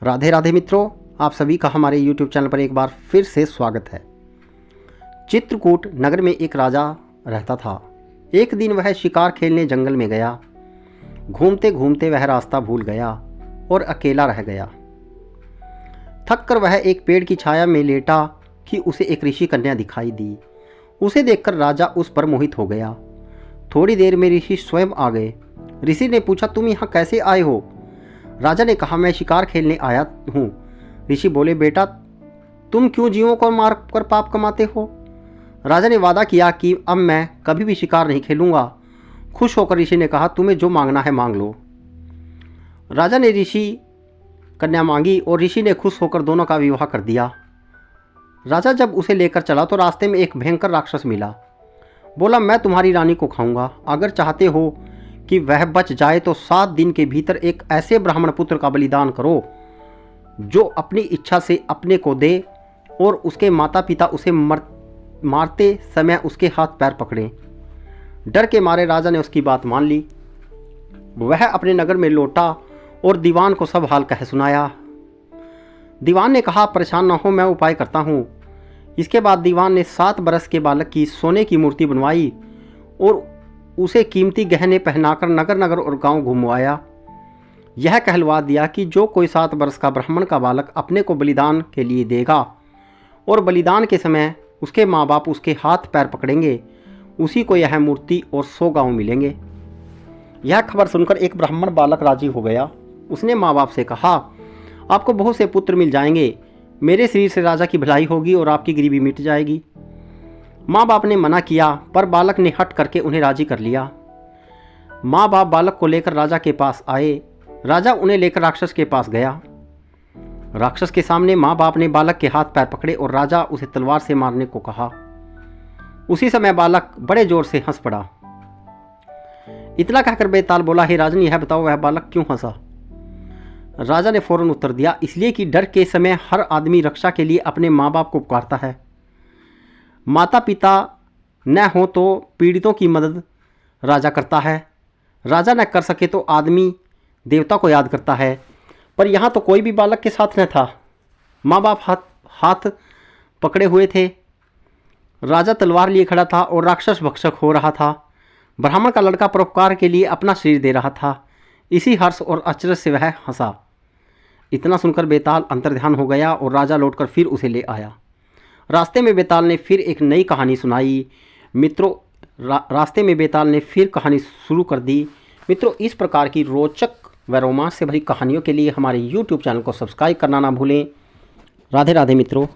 राधे राधे मित्रों, आप सभी का हमारे YouTube चैनल पर एक बार फिर से स्वागत है। चित्रकूट नगर में एक राजा रहता था। एक दिन वह शिकार खेलने जंगल में गया। घूमते घूमते वह रास्ता भूल गया और अकेला रह गया। थक कर वह एक पेड़ की छाया में लेटा कि उसे एक ऋषि कन्या दिखाई दी। उसे देखकर राजा उस पर मोहित हो गया। थोड़ी देर में ऋषि स्वयं आ गए। ऋषि ने पूछा, तुम यहाँ कैसे आए हो? राजा ने कहा, मैं शिकार खेलने आया हूँ। ऋषि बोले, बेटा तुम क्यों जीवों को मार कर पाप कमाते हो? राजा ने वादा किया कि अब मैं कभी भी शिकार नहीं खेलूंगा। खुश होकर ऋषि ने कहा, तुम्हें जो मांगना है मांग लो। राजा ने ऋषि कन्या मांगी और ऋषि ने खुश होकर दोनों का विवाह कर दिया। राजा जब उसे लेकर चला तो रास्ते में एक भयंकर राक्षस मिला। बोला, मैं तुम्हारी रानी को खाऊंगा। अगर चाहते हो कि वह बच जाए तो 7 दिन के भीतर एक ऐसे ब्राह्मण पुत्र का बलिदान करो जो अपनी इच्छा से अपने को दे और उसके माता पिता उसे मारते समय उसके हाथ पैर पकड़ें। डर के मारे राजा ने उसकी बात मान ली। वह अपने नगर में लौटा और दीवान को सब हाल कह सुनाया। दीवान ने कहा, परेशान न हो, मैं उपाय करता हूँ। इसके बाद दीवान ने 7 बरस के बालक की सोने की मूर्ति बनवाई और उसे कीमती गहने पहनाकर नगर नगर और गांव घुमवाया। यह कहलवा दिया कि जो कोई 7 वर्ष का ब्राह्मण का बालक अपने को बलिदान के लिए देगा और बलिदान के समय उसके माँ बाप उसके हाथ पैर पकड़ेंगे, उसी को यह मूर्ति और 100 गांव मिलेंगे। यह खबर सुनकर एक ब्राह्मण बालक राजी हो गया। उसने माँ बाप से कहा, आपको बहुत से पुत्र मिल जाएंगे। मेरे शरीर से राजा की भलाई होगी और आपकी गरीबी मिट जाएगी। माँ बाप ने मना किया पर बालक ने हट करके उन्हें राजी कर लिया। माँ बाप बालक को लेकर राजा के पास आए। राजा उन्हें लेकर राक्षस के पास गया। राक्षस के सामने माँ बाप ने बालक के हाथ पैर पकड़े और राजा उसे तलवार से मारने को कहा। उसी समय बालक बड़े जोर से हंस पड़ा। इतना कहकर बेताल बोला, हे राजन, यह बताओ वह बालक क्यों हंसा? राजा ने फौरन उत्तर दिया, इसलिए कि डर के समय हर आदमी रक्षा के लिए अपने माँ बाप को पुकारता है। माता पिता न हो तो पीड़ितों की मदद राजा करता है। राजा न कर सके तो आदमी देवता को याद करता है। पर यहाँ तो कोई भी बालक के साथ न था। माँ बाप हाथ पकड़े हुए थे। राजा तलवार लिए खड़ा था और राक्षस भक्षक हो रहा था। ब्राह्मण का लड़का परोपकार के लिए अपना शरीर दे रहा था। इसी हर्ष और अचरज से वह हंसा। इतना सुनकर बेताल अंतर्ध्यान हो गया और राजा लौटकर फिर उसे ले आया। रास्ते में बेताल ने फिर एक नई कहानी सुनाई। मित्रों, रास्ते में बेताल ने फिर कहानी शुरू कर दी। मित्रों, इस प्रकार की रोचक व रोमांच से भरी कहानियों के लिए हमारे YouTube चैनल को सब्सक्राइब करना ना भूलें। राधे राधे मित्रों।